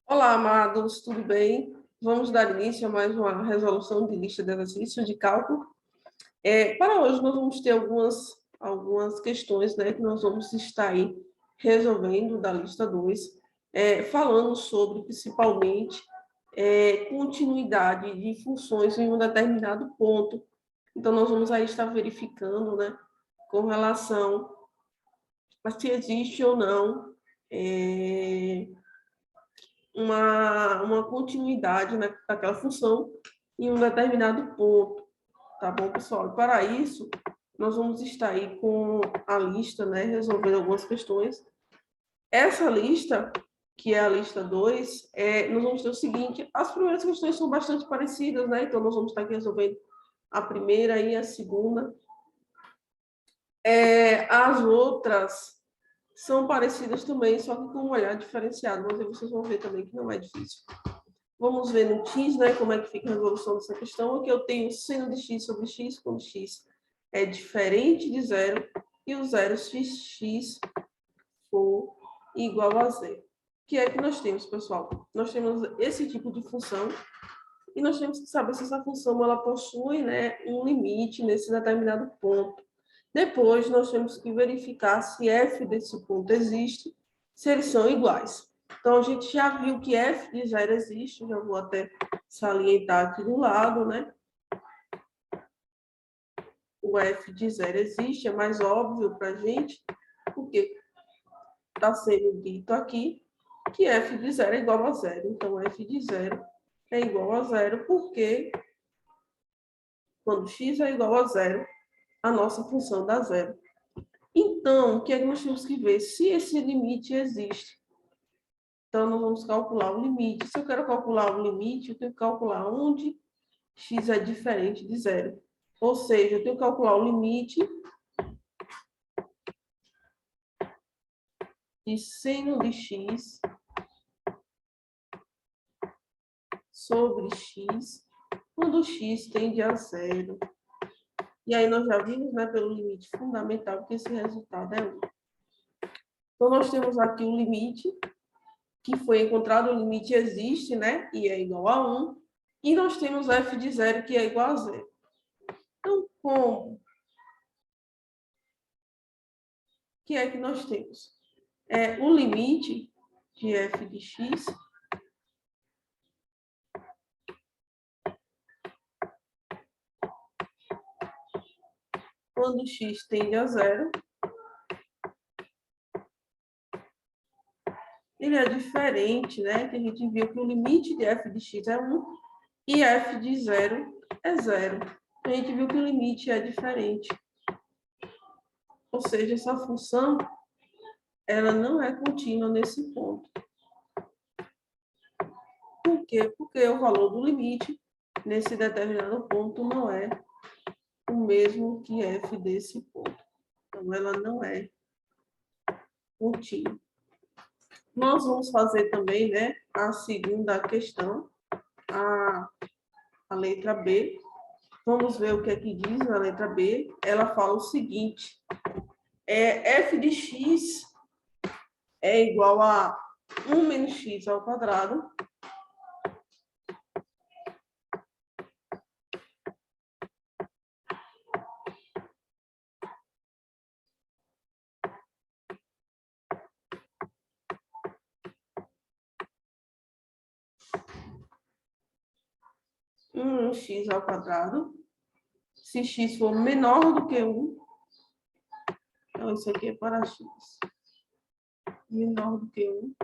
Olá, amados, tudo bem? Vamos dar início a mais uma resolução de lista de exercícios de cálculo. Para hoje, nós vamos ter algumas questões, né, que nós vamos estar aí resolvendo da lista 2, falando sobre, principalmente, continuidade de funções em um determinado ponto. Então, nós vamos aí estar verificando, né, com relação a se existe ou não uma continuidade naquela função em um determinado ponto, tá bom, pessoal? E para isso, nós vamos estar aí com a lista, né, resolvendo algumas questões. Essa lista, que é a lista 2, nós vamos ter o seguinte: as primeiras questões são bastante parecidas, né? Então, nós vamos estar aqui resolvendo a primeira e a segunda. As outras são parecidas também, só que com um olhar diferenciado, mas aí vocês vão ver também que não é difícil. Vamos ver no x, né, como é que fica a resolução dessa questão. Aqui eu tenho seno de x sobre x, quando x é diferente de zero, e o zero se x for igual a zero. O que é que nós temos, pessoal? Nós temos esse tipo de função, e nós temos que saber se essa função ela possui, né, um limite nesse determinado ponto. Depois, nós temos que verificar se f desse ponto existe, se eles são iguais. Então, a gente já viu que f de zero existe, já vou até salientar aqui do lado, né? O f de zero existe, é mais óbvio para a gente, porque está sendo dito aqui que f de zero é igual a zero. Então, f de zero é igual a zero, porque quando x é igual a zero, a nossa função dá zero. Então, o que é que nós temos que ver? Se esse limite existe. Então, nós vamos calcular o limite. Se eu quero calcular o limite, eu tenho que calcular onde x é diferente de zero. Ou seja, eu tenho que calcular o limite de seno de x sobre x, quando x tende a zero. E aí nós já vimos, né, pelo limite fundamental, que esse resultado é 1. Então, nós temos aqui o limite, que foi encontrado, o limite existe, né, e é igual a 1. E nós temos f de zero, que é igual a zero. Então, como que é que nós temos? O limite de f de x quando x tende a zero, ele é diferente, né? Que a gente viu que o limite de f de x é 1 e f de zero é zero. A gente viu que o limite é diferente. Ou seja, essa função ela não é contínua nesse ponto. Por quê? Porque o valor do limite nesse determinado ponto não é o mesmo que f desse ponto. Então, ela não é contínua. Nós vamos fazer também, né, a segunda questão, a letra B. Vamos ver o que é que diz na letra B. Ela fala o seguinte: f de x é igual a 1 menos x ao quadrado x ao quadrado, se x for menor do que 1, então isso aqui é para x menor do que 1,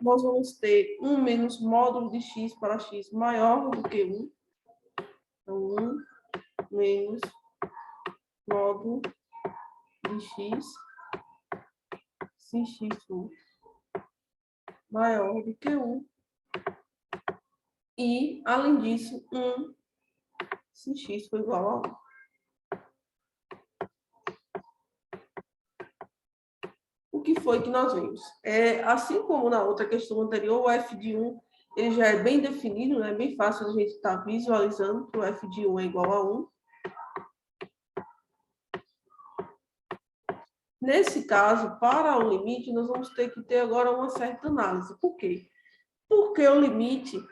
nós vamos ter 1 menos módulo de x para x maior do que 1, então 1 menos módulo de x, se x for maior do que 1, e, além disso, 1 se x for igual a 1. O que foi que nós vimos? Assim como na outra questão anterior, o f de 1 ele já é bem definido, né? Bem fácil a gente estar visualizando que o f de 1 é igual a 1. Nesse caso, para o limite, nós vamos ter que ter agora uma certa análise. Por quê? Porque o limite,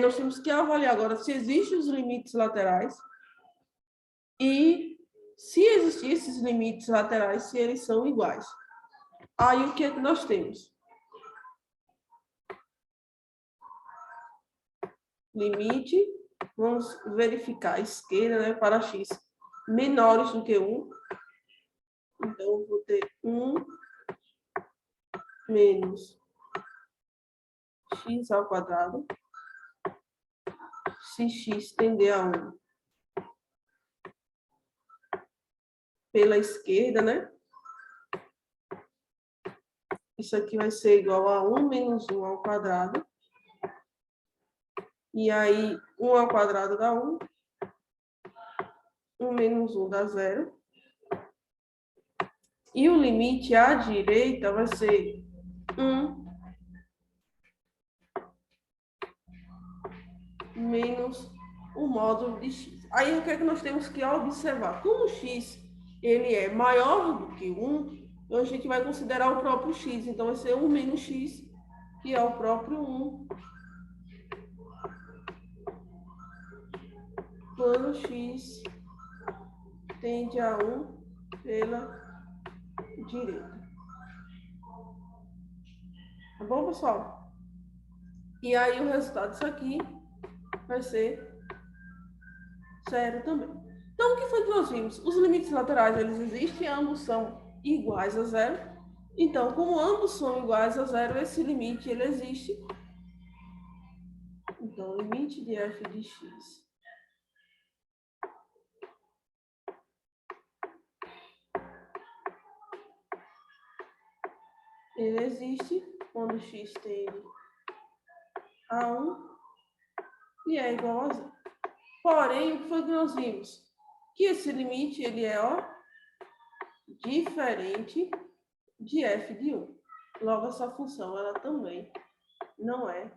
nós temos que avaliar agora se existem os limites laterais e se existir esses limites laterais, se eles são iguais. Aí, o que é que nós temos? Limite, vamos verificar a esquerda, né, para x menores do que 1. Então, eu vou ter 1 menos x ao quadrado, se x tender a 1 pela esquerda, né? Isso aqui vai ser igual a 1 menos 1 ao quadrado. E aí, 1 ao quadrado dá 1. 1 menos 1 dá 0. E o limite à direita vai ser 1 menos o módulo de x. Aí, o que é que nós temos que observar? Como x ele é maior do que 1, então a gente vai considerar o próprio x. Então, vai ser 1 menos x, que é o próprio 1. Quando x tende a 1 pela direita. Tá bom, pessoal? E aí, o resultado disso aqui vai ser 0 também. Então, o que foi que nós vimos? Os limites laterais, eles existem, ambos são iguais a 0. Então, como ambos são iguais a 0, esse limite, ele existe. Então, o limite de f de x ele existe quando x tende a 1 e é igual a 0. Porém, o que foi que nós vimos? Que esse limite, ele é, diferente de f de 1. Logo, essa função, ela também não é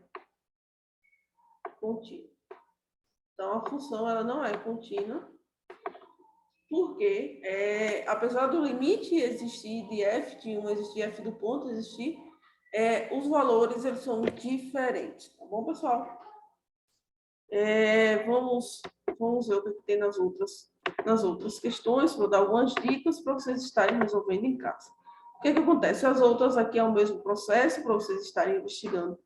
contínua. Então, a função, ela não é contínua, porque, apesar do limite existir de f de 1, existir f do ponto, existir, os valores, eles são diferentes. Tá bom, pessoal? Vamos ver o que tem nas outras questões, vou dar algumas dicas para vocês estarem resolvendo em casa. O que acontece? As outras aqui é o mesmo processo, para vocês estarem investigando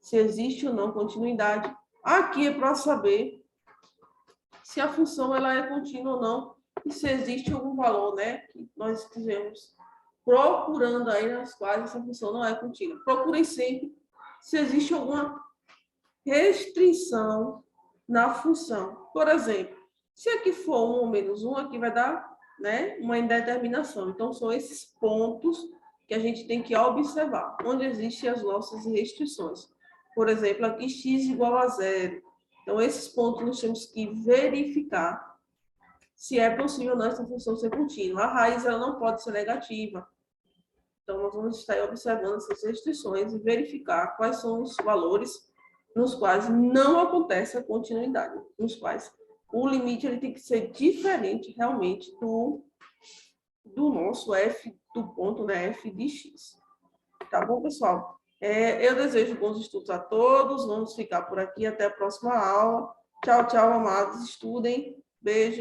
se existe ou não continuidade. Aqui é para saber se a função ela é contínua ou não, e se existe algum valor, né, que nós estivemos procurando aí nas quais essa função não é contínua. Procurem sempre se existe alguma restrição na função. Por exemplo, se aqui for 1 ou menos 1, aqui vai dar, né, uma indeterminação. Então, são esses pontos que a gente tem que observar, onde existem as nossas restrições. Por exemplo, aqui x igual a 0. Então, esses pontos nós temos que verificar se é possível ou não essa função ser contínua. A raiz ela não pode ser negativa. Então, nós vamos estar observando essas restrições e verificar quais são os valores nos quais não acontece a continuidade, nos quais o limite ele tem que ser diferente realmente do nosso f, do ponto, né, f de x. Tá bom, pessoal? Eu desejo bons estudos a todos, vamos ficar por aqui, até a próxima aula. Tchau, tchau, amados, estudem, beijos.